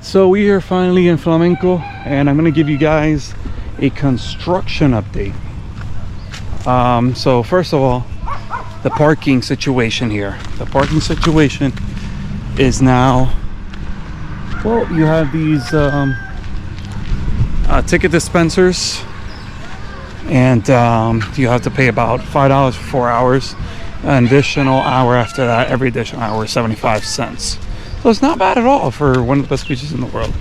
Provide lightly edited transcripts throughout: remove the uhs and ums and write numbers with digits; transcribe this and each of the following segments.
right, so we are finally in Flamenco, and I'm gonna give you guys a construction update. So first of all, the parking situation here. The parking situation is now, well, you have these ticket dispensers, and you have to pay about $5 for 4 hours. An additional hour after that, every additional hour is 75 cents. So it's not bad at all for one of the best beaches in the world.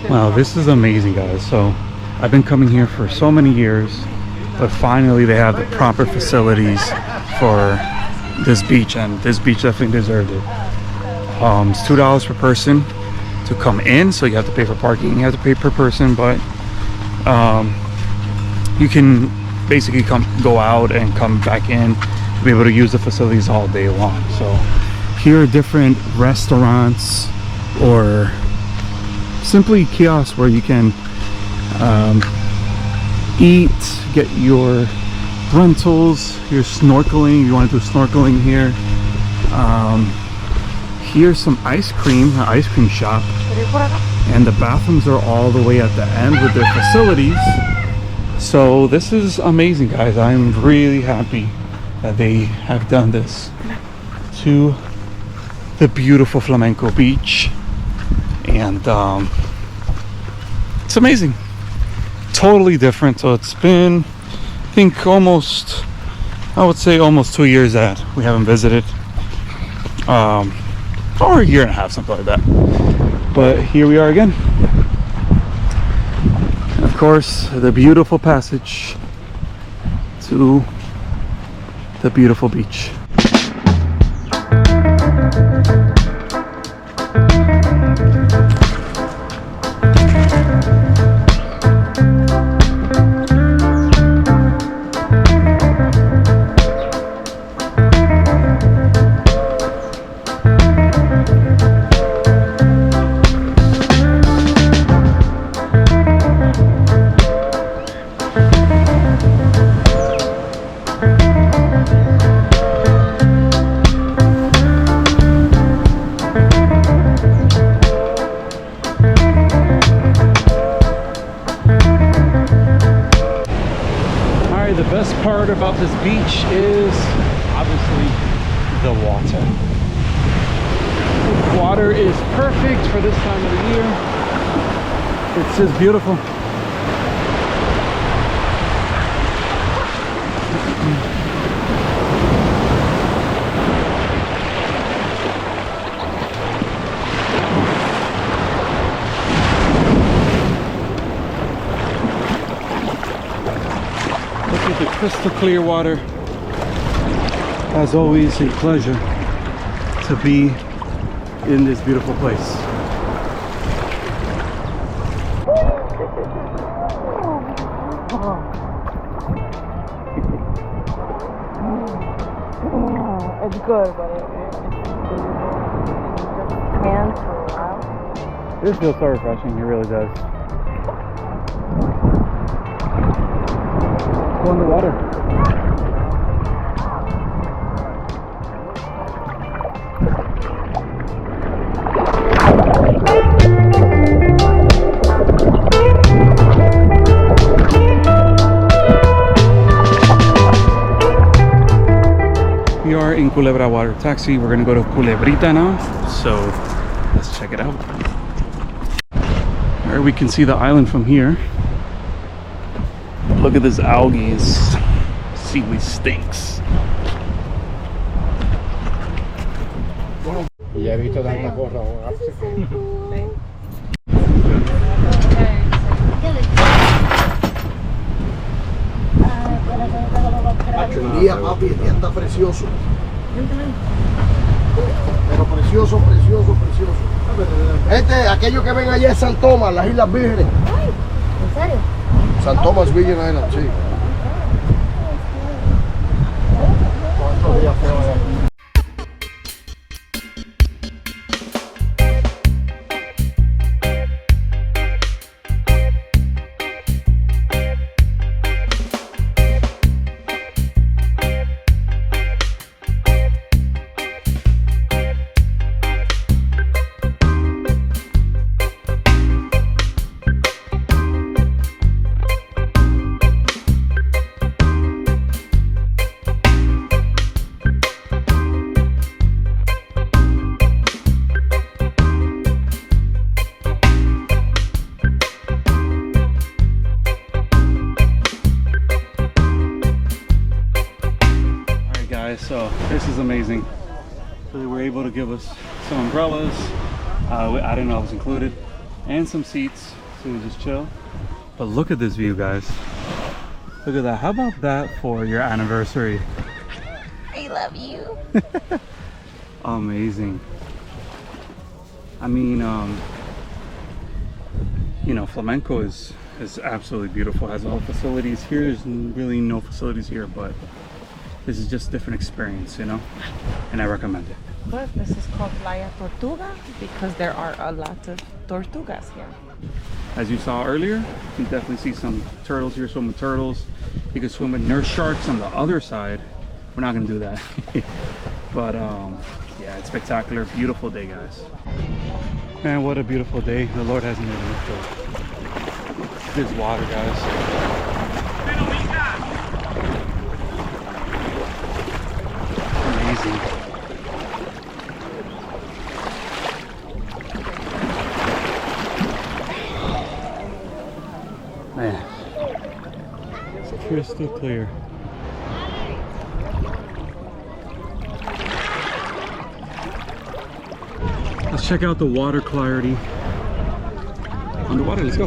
Wow, this is amazing, guys. So I've been coming here for so many years, but finally they have the proper facilities for this beach, and this beach definitely deserved it. It's $2 per person to come in, so you have to pay for parking, you have to pay per person, but you can basically go out and come back in to be able to use the facilities all day long. So here are different restaurants or simply kiosks where you can eat, get your rentals, your snorkeling. You want to do snorkeling here. Here's some ice cream, an ice cream shop, and the bathrooms are all the way at the end with their facilities. So this is amazing, guys. I'm really happy that they have done this to the beautiful Flamenco Beach, and it's amazing. Totally different. So it's been, I think, almost, I would say almost 2 years that we haven't visited, or a year and a half, something like that. But here we are again. And of course, the beautiful passage to the beautiful beach. The best part about this beach is obviously the water. The water is perfect for this time of the year. It's just beautiful. The crystal clear water. As always, a pleasure to be in this beautiful place. It's good, but it hands for a while. This feels so refreshing, it really does. Go in the water. We are in Culebra water taxi. We're gonna go to Culebrita now, so let's check it out. Alright, we can see the island from here. Look at this algae, seaweed stinks. Ya he visto tanta cosa ahogarse. El día, papi, el día está precioso. Pero precioso, precioso, precioso. Aquello que ven allá es San Tomás, las Islas Vírgenes. ¿En serio? San Tomás Virgin Island, sí. ¿Cuántos días feo hay aquí? So this is amazing. So they were able to give us some umbrellas. I didn't know it was included, and some seats so we just chill. But look at this view, guys. Look at that. How about that for your anniversary? I love you. Amazing. I mean, you know, Flamenco is absolutely beautiful. It has all the facilities here. There's really no facilities here, but this is just a different experience, you know, and I recommend it. But this is called Playa Tortuga because there are a lot of tortugas here. As you saw earlier, you can definitely see some turtles here, swim with turtles. You can swim with nurse sharks on the other side. We're not gonna do that. But yeah, it's spectacular. Beautiful day, guys. Man, what a beautiful day. The Lord has made it. This water, guys. Amazing. Man, it's crystal clear. Let's check out the water clarity on the water. Let's go.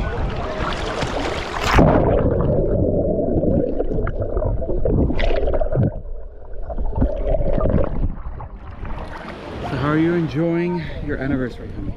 So how are you enjoying your anniversary, honey?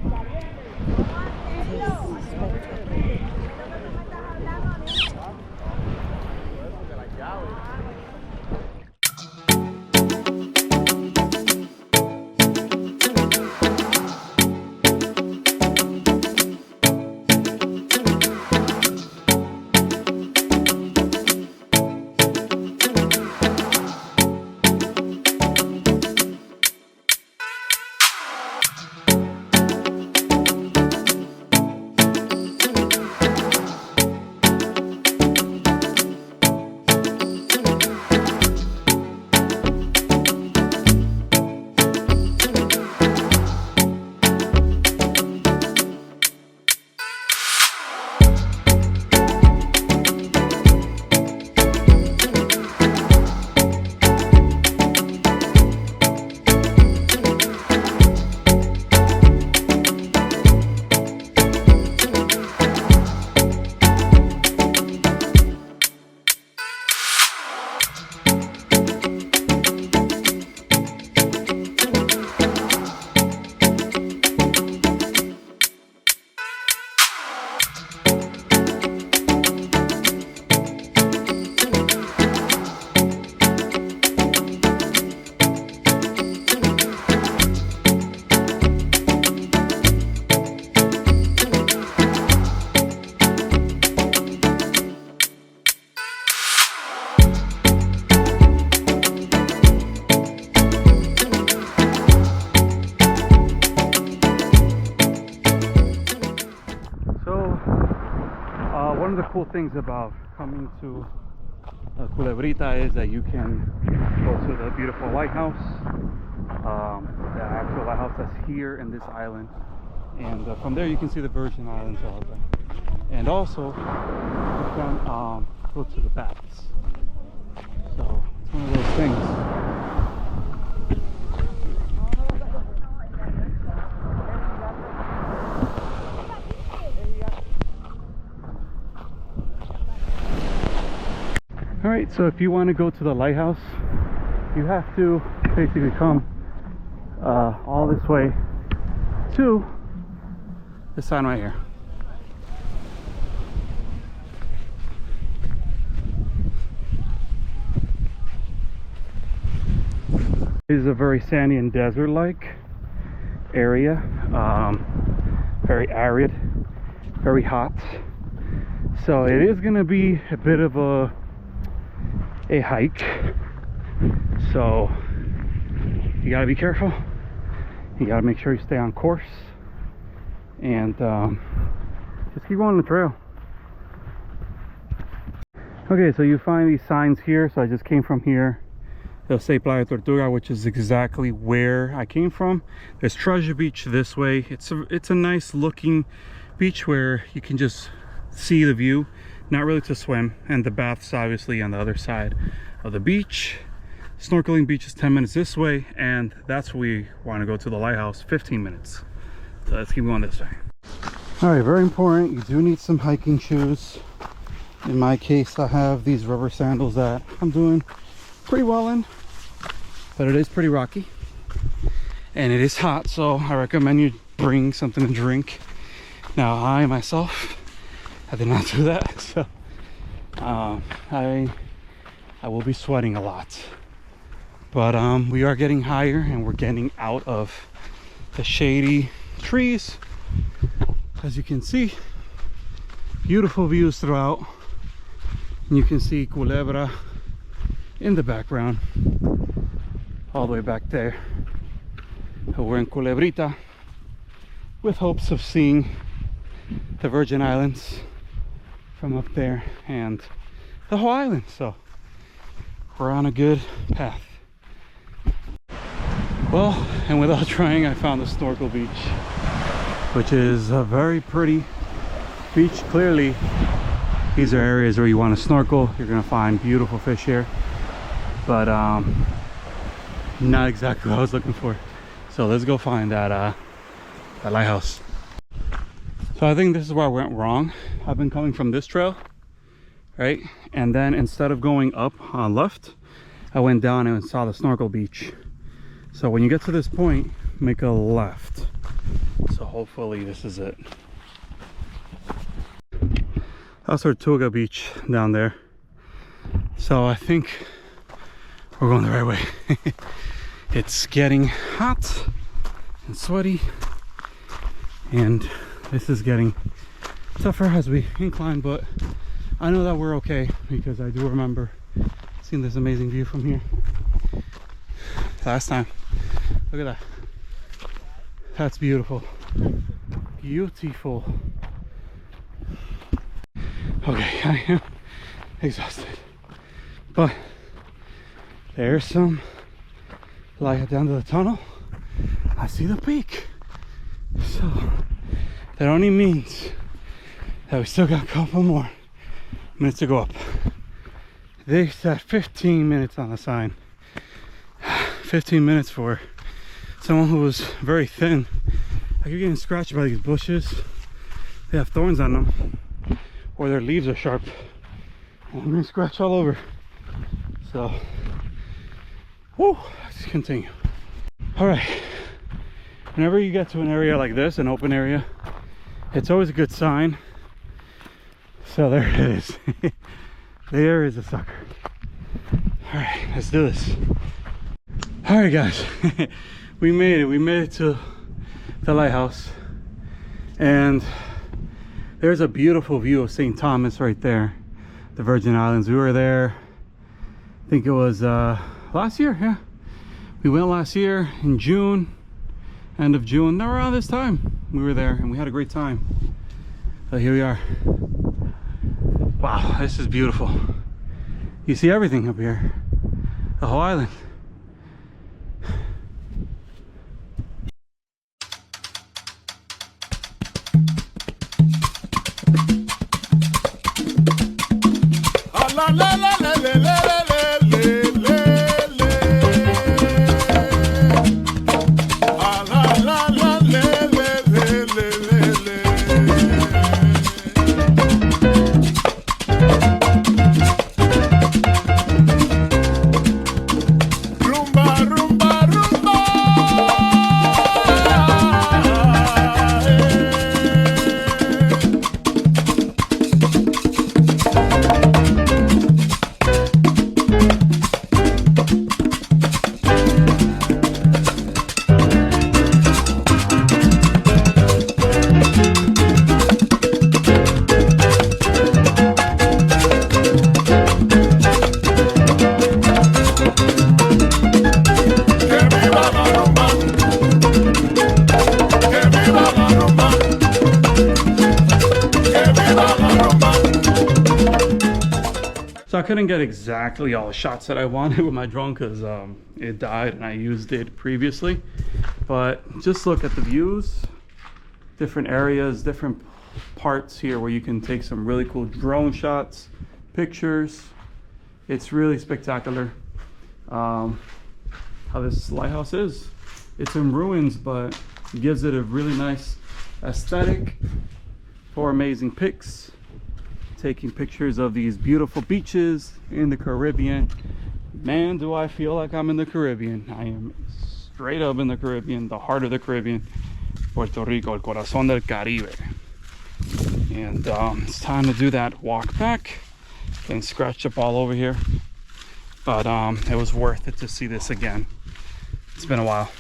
One of the cool things about coming to Culebrita is that you can go to the beautiful lighthouse, the actual lighthouse that's here in this island, and from there you can see the Virgin Islands all of them. And also you can go to the baths. So it's one of those things. Alright, so if you want to go to the lighthouse, you have to basically come all this way to this sign right here. This is a very sandy and desert-like area, very arid, very hot. So it is going to be a bit of a hike, so you got to be careful. You got to make sure you stay on course and just keep going on the trail. Okay, so you find these signs here. So I just came from here. They'll say Playa Tortuga, which is exactly where I came from. There's Treasure Beach this way. It's a nice looking beach where you can just see the view, not really to swim, and the baths obviously on the other side of the beach. Snorkeling beach is 10 minutes this way, and that's where we want to go to the lighthouse, 15 minutes. So let's keep going this way. All right, very important, you do need some hiking shoes. In my case, I have these rubber sandals that I'm doing pretty well in, but it is pretty rocky and it is hot, so I recommend you bring something to drink. Now I myself, I did not do that, so I will be sweating a lot. But we are getting higher and we're getting out of the shady trees. As you can see, beautiful views throughout. And you can see Culebra in the background, all the way back there. So we're in Culebrita with hopes of seeing the Virgin Islands from up there and the whole island. So we're on a good path. Well, and without trying, I found the snorkel beach, which is a very pretty beach. Clearly these are areas where you want to snorkel. You're gonna find beautiful fish here, but not exactly what I was looking for. So let's go find that lighthouse. So I think this is where I went wrong. I've been coming from this trail, right? And then instead of going up on left, I went down and saw the snorkel beach. So when you get to this point, make a left. So hopefully this is it. That's Tortuga beach down there. So I think we're going the right way. It's getting hot and sweaty, and this is getting tougher as we incline, but I know that we're okay because I do remember seeing this amazing view from here last time. Look at that. That's beautiful. Beautiful. Okay, I am exhausted, but there's some light at the end of the tunnel. I see the peak, so that only means that we still got a couple more minutes to go up. They said 15 minutes on the sign. 15 minutes for someone who was very thin. I keep getting scratched by these bushes. They have thorns on them, or their leaves are sharp, and I'm gonna scratch all over. So, whoo, let's continue. All right, whenever you get to an area like this, an open area, it's always a good sign. So there it is. There is a sucker. All right, let's do this. All right, guys, we made it to the lighthouse, and there's a beautiful view of St. Thomas right there, the Virgin Islands. We were there, I think it was last year. Yeah, we went last year in June, end of June, around this time we were there, and we had a great time. So here we are. Wow, this is beautiful. You see everything up here, the whole island. So I couldn't get exactly all the shots that I wanted with my drone because it died and I used it previously. But just look at the views, different areas, different parts here where you can take some really cool drone shots, pictures. It's really spectacular. how this lighthouse is. It's in ruins, but it gives it a really nice aesthetic for amazing pics. Taking pictures of these beautiful beaches in the Caribbean. Man, do I feel like I'm in the Caribbean. I am straight up in the Caribbean, the heart of the Caribbean. Puerto Rico, el corazón del Caribe. And it's time to do that walk back. Getting scratched up all over here. But it was worth it to see this again. It's been a while.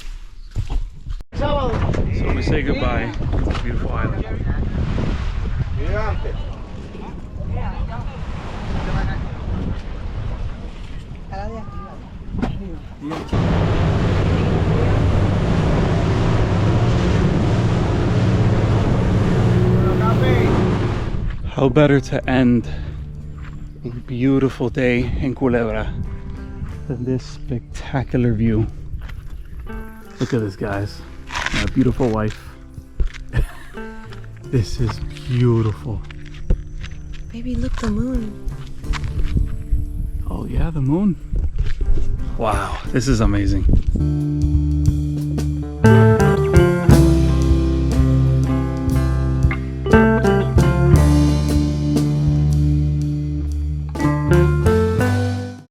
So we say goodbye to this beautiful island. How better to end a beautiful day in Culebra than this spectacular view. Look at this, guys. My beautiful wife. This is beautiful. Baby, look, the moon. Oh yeah, the moon. Wow, this is amazing.